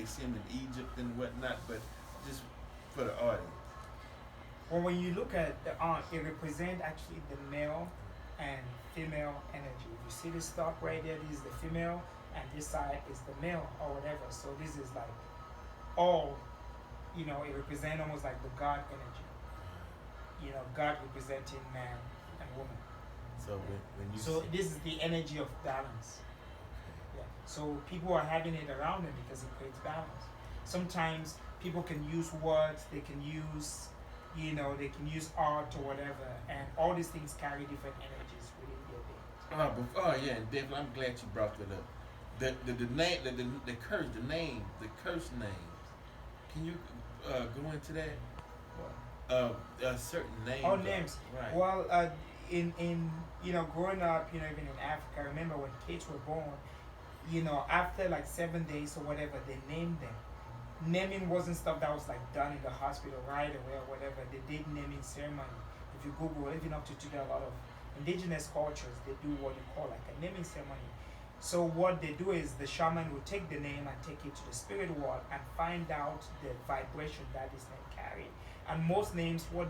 see them in Egypt and whatnot, but just for the audience. Well, when you look at the art, it represents actually the male and female energy. You see this top right there, this is the female, and this side is the male or whatever. So this is like all, it represents almost like the God energy. God representing man and woman. So when you So see, this is the energy of balance. Yeah. So people are having it around them because it creates balance. Sometimes people can use words, they can use, they can use art or whatever, and all these things carry different energies within their being. yeah, and definitely, I'm glad you brought that up. The name, the curse, the curse names. Can you go into that? Certain names. Oh, names. Right. Well, in growing up, even in Africa, I remember when kids were born, after like 7 days or whatever, they named them. Naming wasn't stuff that was like done in the hospital right away or whatever. They did naming ceremony. If you Google, even up to today, a lot of indigenous cultures, they do what you call like a naming ceremony. So what they do is the shaman will take the name and take it to the spirit world and find out the vibration that this name carry. And most names, what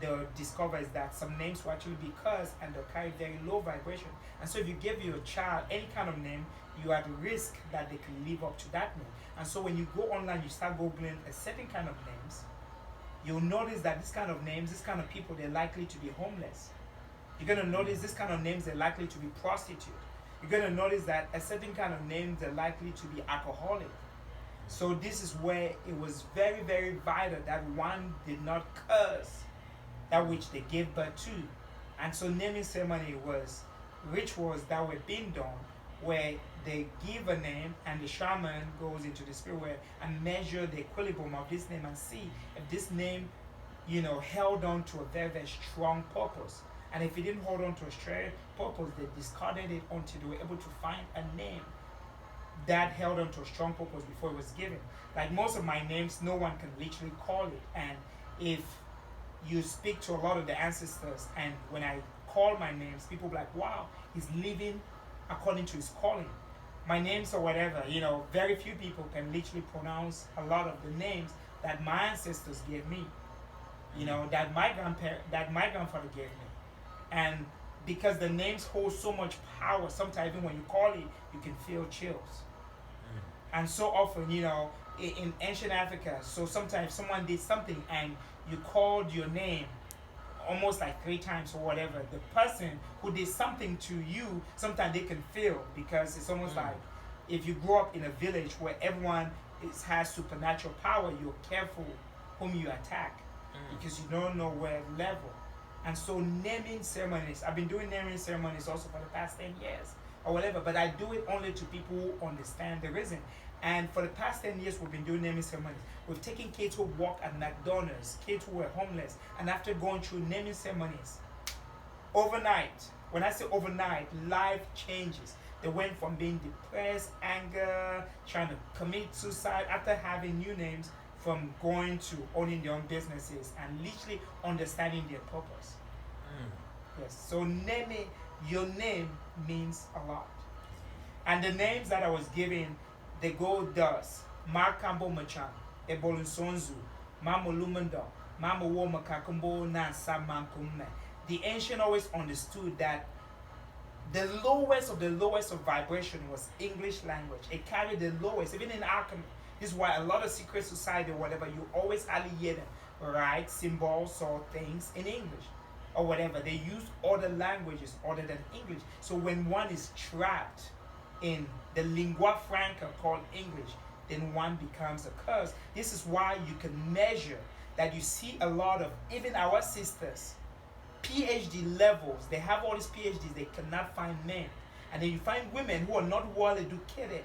they'll discover is that some names will actually be cursed and they'll carry very low vibration. And so if you give your child any kind of name, you are at risk that they can live up to that name. And so when you go online, you start Googling a certain kind of names, you'll notice that this kind of names, this kind of people, they're likely to be homeless. You're going to notice this kind of names, they're likely to be prostitute. You're going to notice that a certain kind of names, they're likely to be alcoholic. So this is where it was very, very vital that one did not curse that which they gave birth to. And so naming ceremony was rituals that were being done where they give a name and the shaman goes into the spirit world and measure the equilibrium of this name and see if this name, held on to a very, very strong purpose. And if it didn't hold on to a strong purpose, they discarded it until they were able to find a name that held on to a strong purpose before it was given. Like most of my names, no one can literally call it. And if you speak to a lot of the ancestors, and when I call my names, people be like, wow, he's living according to his calling. My names or whatever, very few people can literally pronounce a lot of the names that my ancestors gave me, that my grandfather gave me. And because the names hold so much power, sometimes even when you call it, you can feel chills. And so often, in ancient Africa, so sometimes someone did something and you called your name almost like 3 times or whatever. The person who did something to you, sometimes they can feel, because it's almost like if you grow up in a village where everyone has supernatural power, you're careful whom you attack because you don't know where level. And so naming ceremonies, I've been doing naming ceremonies also for the past 10 years or whatever, but I do it only to people who understand the reason. And for the past 10 years, we've been doing naming ceremonies. We've taken kids who work at McDonald's, kids who were homeless, and after going through naming ceremonies, overnight, when I say overnight, life changes. They went from being depressed, anger, trying to commit suicide after having new names, from going to owning their own businesses and literally understanding their purpose. Yes, so naming your name means a lot. And the names that I was given, they go thus: Markambo Machan, Ebolunsonzu, Mamo Lumendo, Mamo Womakakumbo Nansa Mankume. The ancient always understood that the lowest of the lowest of vibration was English language. It carried the lowest, even in alchemy. This is why a lot of secret society or whatever, you always only hear them write symbols or things in English or whatever. They use other languages other than English. So when one is trapped in the lingua franca called English, then one becomes a curse. This is why you can measure that you see a lot of, even our sisters, PhD levels, they have all these PhDs, they cannot find men. And then you find women who are not well educated,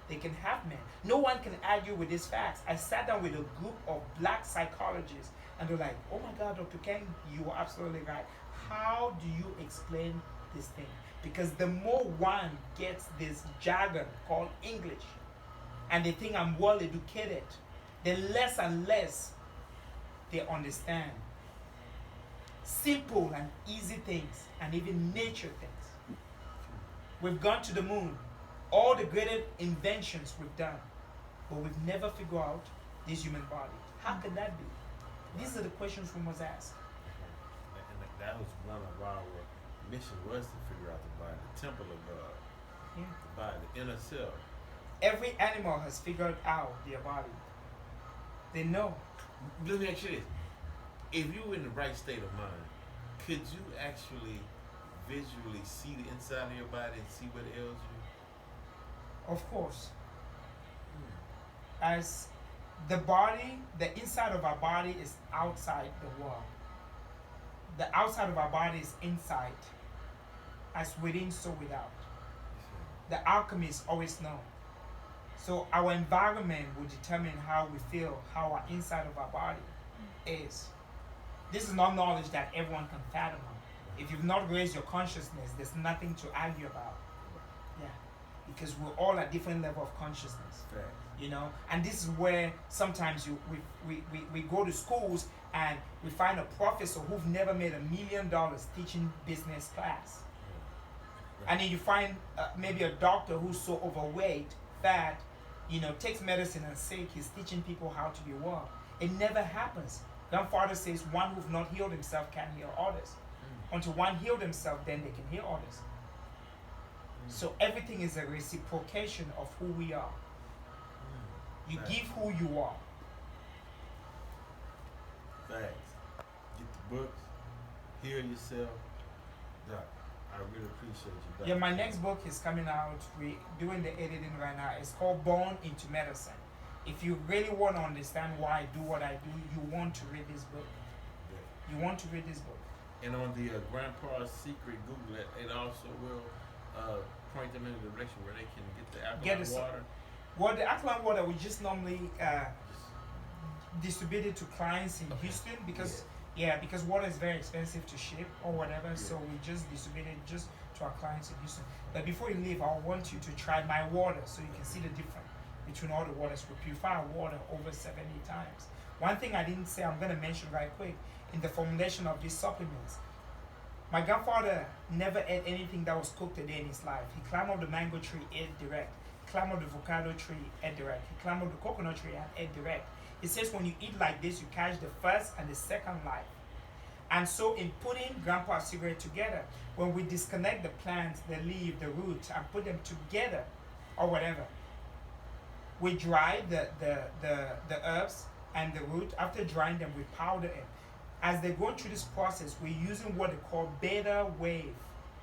they can have men. No one can argue with these facts. I sat down with a group of black psychologists and they're like, oh my God, Dr. Ken, you are absolutely right. How do you explain this thing? Because the more one gets this jargon called English and they think I'm well educated, the less and less they understand simple and easy things and even nature things. We've gone to the moon. All the greatest inventions we've done. but we've never figured out this human body. How can that be? These are the questions we must ask. And that was one of our mission was to figure out the body, the temple of God, Yeah. the body, the inner self. Every animal has figured out their body. They know. Let me ask you this: if you were in the right state of mind, could you actually visually see the inside of your body and see what ails you? Of course, as the body, the inside of our body is outside the world. The outside of our body is inside, as within, so without. The alchemy is always known. So our environment will determine how we feel, how our inside of our body is. This is not knowledge that everyone can fathom. If you've not raised your consciousness, there's nothing to argue about. Yeah, because we're all at different level of consciousness. Right. You know, and this is where sometimes we go to schools and we find a professor who've never made $1 million teaching business class. And then you find maybe a doctor who's so overweight, fat, you know, takes medicine and sick, he's teaching people how to be well. It never happens. Grandfather says one who've not healed himself can't heal others. Until one healed himself, then they can heal others. So everything is a reciprocation of who we are. You give who you are. Thanks. Get the books, heal yourself. Doc, I really appreciate you. Doc. Yeah, my next book is coming out. We're doing the editing right now. It's called Born into Medicine. If you really want to understand why I do what I do, you want to read this book. Yeah. You want to read this book. And on the Grandpa's Secret, Google it. It also will point them in the direction where they can get the alkaline water. Well, the alkaline water we just normally distribute it to clients in Houston because because water is very expensive to ship or whatever. So we just distribute it just to our clients in Houston. But before you leave, I want you to try my water so you can see the difference between all the waters. We purify our water over 70 times. One thing I didn't say, I'm going to mention right quick, in the formulation of these supplements, my grandfather never ate anything that was cooked a day in his life. He climbed up the mango tree, ate direct. He climbed up the avocado tree, ate direct. He climbed up the coconut tree and ate direct. He says when you eat like this, you catch the first and the second life. And so in putting Grandpa's Secret together, when we disconnect the plants, the leaf, the root, and put them together, or whatever, we dry the herbs and the root. After drying them, we powder it. As they go through this process, we're using what they call beta wave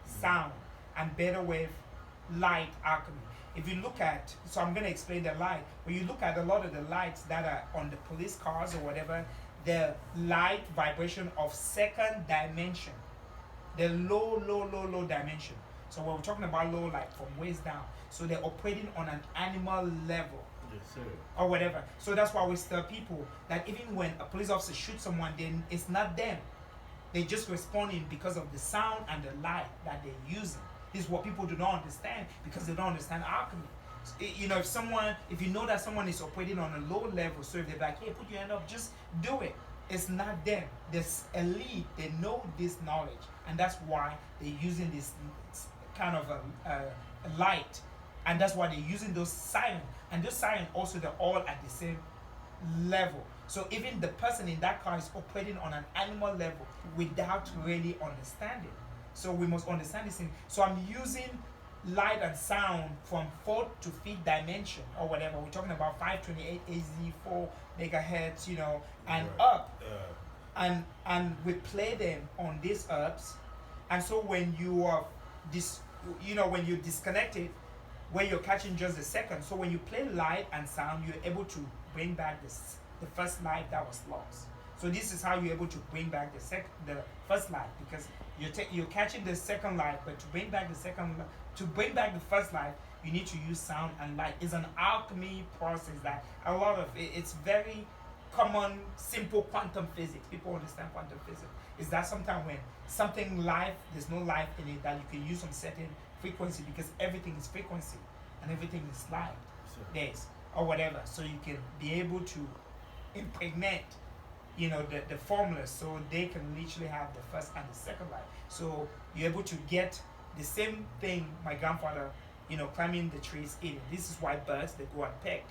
sound and beta wave light alchemy. If you look at, so I'm going to explain the light. When you look at a lot of the lights that are on the police cars or whatever, the light vibration of second dimension, the low dimension. So when we're talking about low, like from waist down, so they're operating on an animal level. Yes, sir. Or whatever. So that's why we tell people that even when a police officer shoots someone, then it's not them. They're just responding because of the sound and the light that they're using. This is what people do not understand because they don't understand alchemy. You know, if you know that someone is operating on a low level, so if they're like, hey, put your hand up, just do it. It's not them. This elite, they know this knowledge, and that's why they're using this kind of a light, and that's why they're using those sirens. And those sirens also, they're all at the same level. So even the person in that car is operating on an animal level without really understanding. So we must understand this thing. So I'm using light and sound from 4th to 5th dimension or whatever. We're talking about 528 AZ, 4 megahertz, you know, and up. And we play them on these herbs. And so when you are when you disconnect it, where you're catching just a second. So when you play light and sound, you're able to bring back the first life that was lost. So this is how you're able to bring back the first life, because you're catching the second life, but to bring back the first life, you need to use sound and light. It's an alchemy process that a lot of it's very common, simple quantum physics. People understand quantum physics. Is that sometimes when something life, there's no life in it, that you can use some certain frequency, because everything is frequency and everything is light. Yes, or whatever. So you can be able to impregnate, the formulas, so they can literally have the first and the second life. So you're able to get the same thing my grandfather, climbing the trees eating. This is why birds, they go and peck.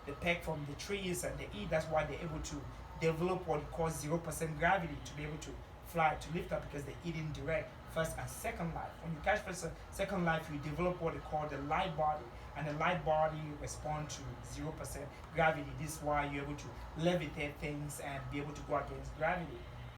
they peck from the trees and they eat. That's why they're able to develop what we call 0% gravity to be able to fly, to lift up, because they're eating direct first and second life. When you catch first and second life, you develop what they call the light body, and the light body respond to 0% gravity. This is why you're able to levitate things and be able to go against gravity.